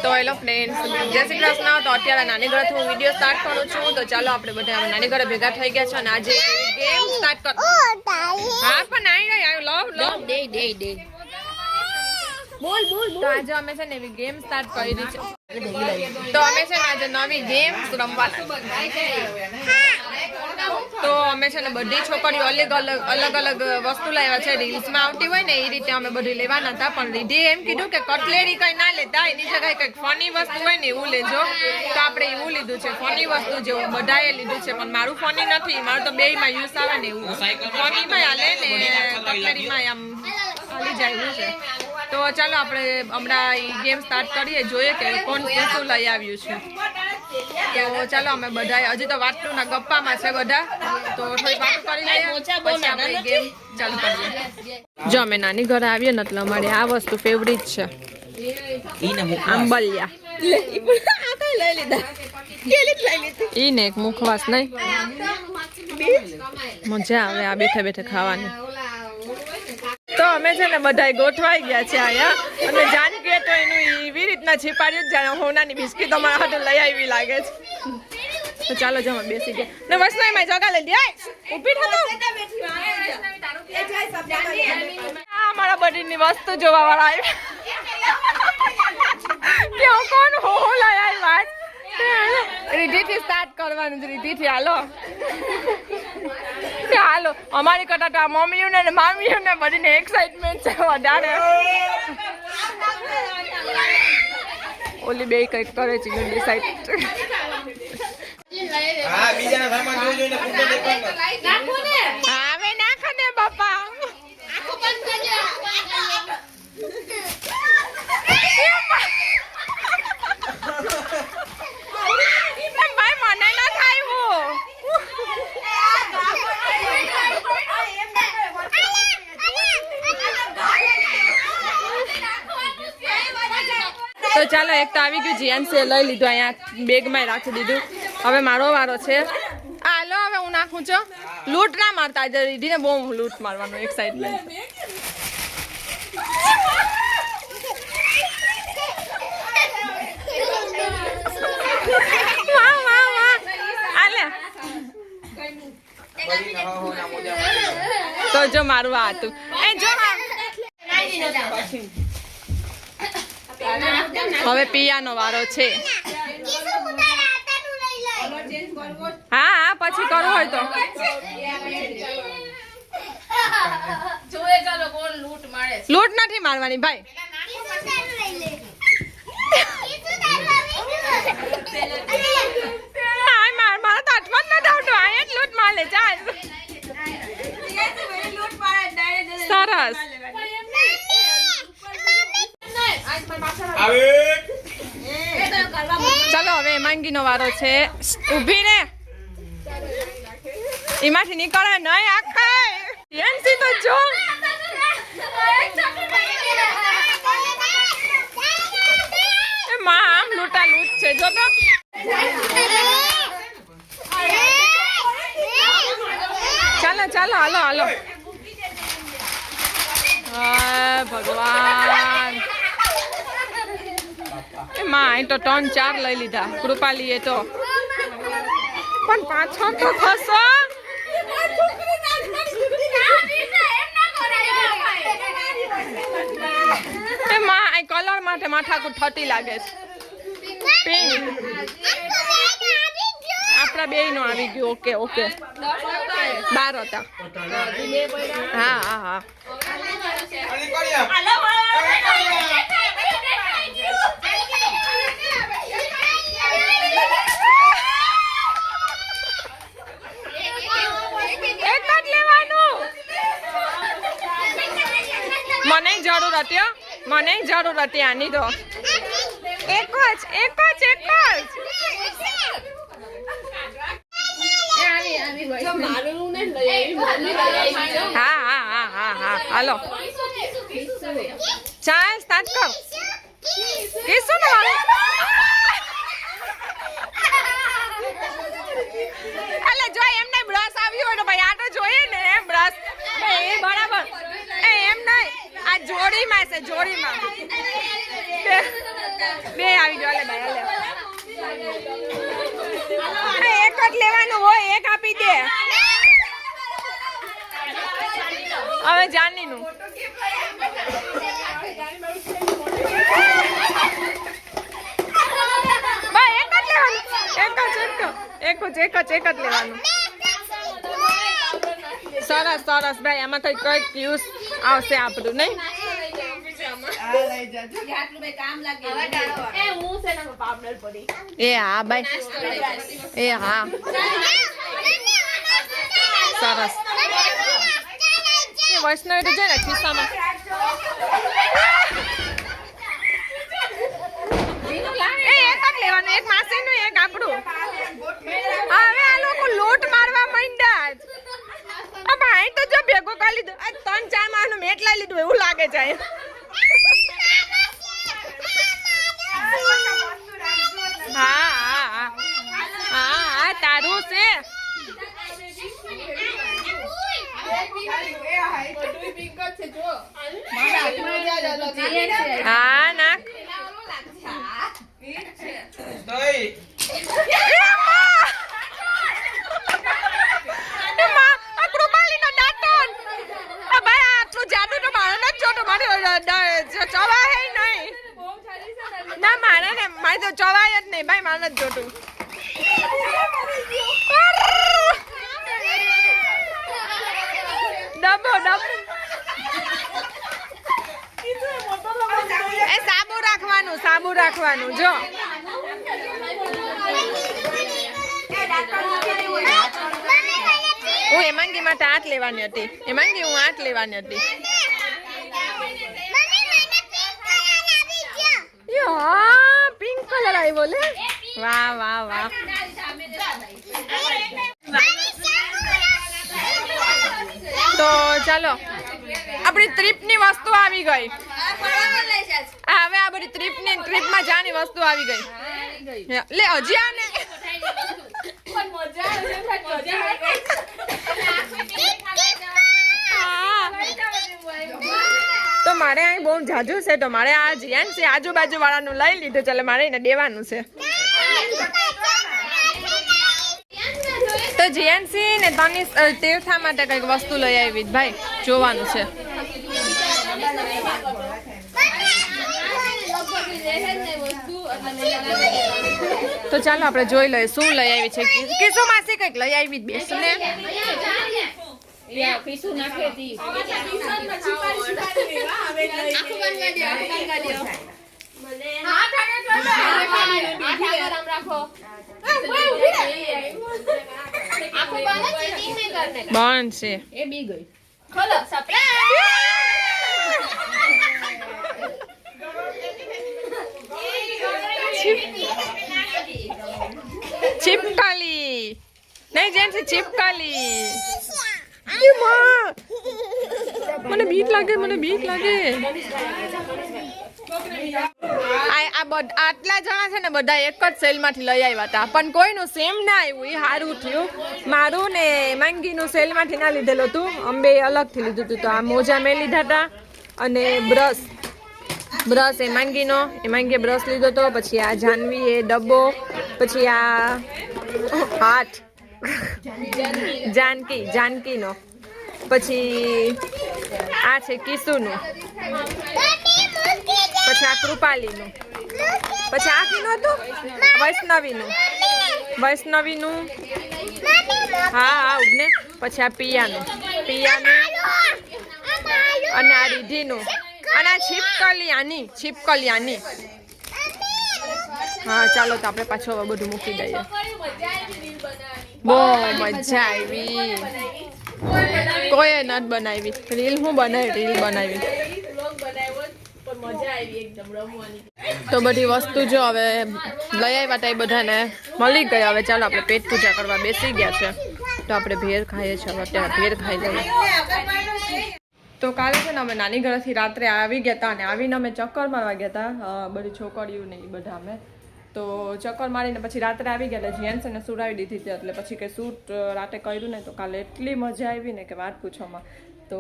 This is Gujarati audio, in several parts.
તો હેલો ફ્રેન્ડ્સ, જય શ્રી કૃષ્ણ. તો અત્યારે નાની ઘરેથી હું વિડીયો સ્ટાર્ટ કરું છું. તો ચાલો આપણે બધા નાની ઘરે ભેગા થઈ ગયા છે અને આજે ગેમ સ્ટાર્ટ કર. હા પણ આવી લવ દે બોલ તો આજે અમે છે ને એવી ગેમ સ્ટાર્ટ કરી છે. તો અમે છે ને આજે નવી ગેમ રમવાના. તો અમે છે ને બધી છોકરીઓ અલગ અલગ વસ્તુ લાવ્યા છે. રીલ્સમાં આવતી હોય ને એ રીતે અમે બધી લેવાના હતા, પણ રીધી એમ કીધું કે કટલેરી કઈ ના લેતા, એની જગ્યાએ કઈક ફની વસ્તુ હોય ને એવું લેજો. તો આપણે એવું લીધું છે, ફની વસ્તુ જેવું બધાએ લીધું છે, પણ મારું ફની નથી, મારું તો બેયમાં યુઝ આવે ને એવું. ફનીમાં હાલે ને કટલેરીમાં આમ હાલી જાય એવું છે. તો ચાલો આપણે હમણાં ગેમ સ્ટાર્ટ કરીએ, જોઈએ કે કોણ શું લઈ આવ્યું છે. તો ચાલો અમે બધા હજી તો વાતના ગપ્પામાં છે બધા, તો થોડી વાતો કરી લઈએ પછી આપણે ગેમ ચાલુ કરીએ. જો અમે નાની ઘરે આવીએ ને એટલે અમારી આ વસ્તુ ફેવરિટ છે, આંબલિયા. ઈ ને એક મુખવાસ નહીં, મજા આવે આ બેઠા બેઠા ખાવાની. તો અમે છે ને બધા ગોઠવાઈ ગયા છે અહીંયા, અને જાનકી તો એનું એવી રીતના છીપાડ્યું જાણે હોનાની બિસ્કીટ અમારા હાથે લઈ આવી લાગે છે. તો ચાલો જો અમે બેસી ગયા ને વસનાઈમાં જગા લઈ દે ઊભી થતો. અમારા બડીની વસ્તુ જોવા વાળા આવ્યા કે કોણ હો લઈ આવ્યા. રીધીથી સ્ટાર્ટ કરવાનું છે, રીધીથી હાલો હાલો. અમારી કરતા તો મમ્મીઓને ને મામીઓને બધીને એક્સાઇટમેન્ટ છે વધારે. ઓલી બે કઈક કરે છે ડિસાઈડ. હા બીજાના સામાન જોઈ જોઈને ફોટો દેખાડો. હા હવે નાખ ને બાપા. આખો બંધ કરજો. ભાઈ મને ના ખાયું. તો ચાલો એક તો આવી ગયું, જીયાનસે લઈ લીધું, અહીંયા બેગમાં રાખી દીધું. હવે મારો વારો છે. હાલો હવે હું નાખું છું. લૂંટ ના મારતા, આજે રીધીને બહુ લૂંટ મારવાનું એક્સાઇટમેન્ટ. વાહ વાહ વાહ. આલે તો જો મારું આ હતું એ જો. હવે પિયાનો વારો છે. હા હા પછી કરવું હોય તો. લૂંટ નથી મારવાની ભાઈ. મારા તો અઠવાડ નથી આવતું, અહીંયા જ લૂંટ માર લે. ચાલ સરસ. ચાલો હવે માંગીનો વારો છે. ઊભી ને એમાંથી નીકળે નહીં આખા. તો જો માં આમ લૂંટા લૂંટ છે જો તો. ચાલો ચાલો હાલો હાલો. ભગવાન માં તો 3-4 લઈ લીધા કૃપાલીએ તો, પણ પાછળ તો થશો. માં આ કલર માટે માથાકૂટ થતી લાગે છે. પિંક આપણા બે નો આવી ગયું. ઓકે ઓકે 12 હતા. હા હા હા. મને જરૂર હતી, મને જરૂર હતી આની તો. એક જ હા હા હા હા હા હાલો ચાલ સ્ટાર્ટ કર. કિસુ ને એટલે જો એમને બ્રશ આવ્યું હોય તો ભાઈ આ તો જોઈએ ને બ્રશ. એ બરાબર એમ નહીં, આ જોડીમાં છે, જોડીમાં બે આવી એક જ લેવાનું હોય, એક આપી દે. હવે જાની નું એક જ લેવાનું. સરસ સરસ ભાઈ, આમાં કઈક યુઝ આવશે આપણું નહીં. એ હા ભાઈ, એ હા સરસ. વૈષ્ણવી તો છે ને ખિસ્સામાં. એક માસીનું એક આપણું. હવે આ લોકો લોટ મારવા માંડ્યા જ. ભાઈ તો જો ભેગો કરી લીધો. 3-4 માસનું મેટ લઈ લીધું એવું લાગે છે. હા હા હા હા તારું છે. હા નાખ. ના મારે ને મારે તો ચવાય જ નહીં ભાઈ, મારે જ જોતું. ડબ્બો એ સાબુ રાખવાનું જો. હું હેમાંગી માટે 8 લેવાની હતી. હેમાંગી હું 8 લેવાની હતી. પિંક કલર આવ્યો લે. વાહ વાહ વાહ. તો ચાલો આપણી ટ્રીપની વસ્તુ આવી ગઈ. હવે આ બધી ટ્રીપમાં જાની વસ્તુ આવી ગઈ. લે હજી આને તો મારે અહીં બહુ જાજુ છે, તો મારે આ જીયાન છે આજુબાજુ વાળાનું લઈ લીધું. ચાલે મારે એને દેવાનું છે. તો જીયાનસી ને તની તીર્થા માટે કઈક વસ્તુ લઈ આવી ભાઈ, જોવાનું છે. તો ચાલો આપણે જોઈ લઈએ શું લઈ આવી છે. કિસુ માસી કઈક લઈ આવી બેસ ને. બંધ છે એ બી ગઈ. ખોલો ચિપકાલી નહીં જેમ ચિપકાલી. મને બીક લાગે. આટલા જણા છે ને બધા એક જ સેલ માંથી લઈ આવ્યા હતા, પણ કોઈનું સેમ ના આવ્યું. એ સારું થયું. મારું ને માંગીનું સેલ માંથી ના લીધેલું હતું, અંબે અલગથી લીધું હતું. તો આ મોજા મેં લીધા હતા અને બ્રશ એ માંગીએ બ્રશ લીધો હતો. પછી આ જાનવી એ ડબ્બો, પછી આ હાથ જાનકીનો, પછી આ છે કિશુનું, પછી આ કૃપાલીનું, પછી આ કીનું હતું વૈષ્ણવીનું. હા ઉડને. પછી આ પિયાનું અને આ રીધિનું અને આ છીપકલી આની. હા ચાલો તો આપણે પાછું હવે બધું મૂકી દઈએ. બહુ મજા આવી. કોઈ નથી બનાવી રીલ. હું બનાવી તો બધી વસ્તુ જો હવે લઈ આવ્યા હતા એ બધાને મળી ગયા. હવે ચાલો આપણે પેટ પૂજા કરવા બેસી ગયા છે. તો આપણે ભેર ખાઈએ છીએ. અત્યારે ભેર ખાઈ લઈએ. તો કાલે છે ને અમે નાની ઘરેથી રાત્રે આવી ગયા હતા અને આવીને અમે ચક્કર મારવા ગયા હતા બધી છોકરીઓ ને એ બધા અમે. તો ચક્કર મારીને પછી રાત્રે આવી ગયા. એટલે જીયાન્સને સુરાવી દીધી હતી, એટલે પછી કંઈ શૂટ રાતે કર્યું ને. તો કાલે એટલી મજા આવી ને કે વાત પૂછવામાં. તો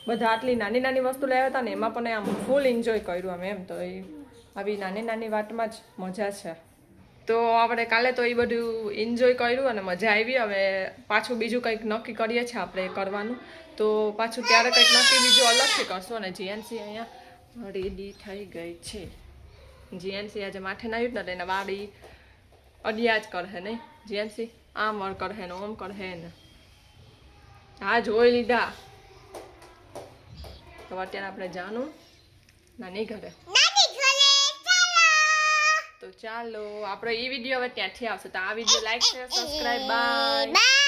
બધા આટલી નાની વસ્તુ લાવ્યા હતા ને એમાં પણ આમ ફૂલ એન્જોય કર્યું અમે એમ. તો એ આવી નાની વાતમાં જ મજા છે. તો આપણે કાલે તો એ બધું એન્જોય કર્યું અને મજા આવી. હવે પાછું બીજું કંઈક નક્કી કરીએ છીએ આપણે કરવાનું, તો પાછું ત્યારે કંઈક નક્કી બીજું અલગથી કરશું. અને જીએનસી અહીંયા રેડી થઈ ગઈ છે. જીએનસી આજે માથે ના આવ્યું ને એને વાળી અડિયા જ કરે નહીં. જીએનસી આમ કરે ને ઓમ કરે ને. હા જોઈ લીધા. તો અત્યારે આપણે જાનું નાની ઘરે. તો ચાલો આપણો એ વિડીયો હવે ત્યાંથી આવશે. તો આ video like share subscribe by.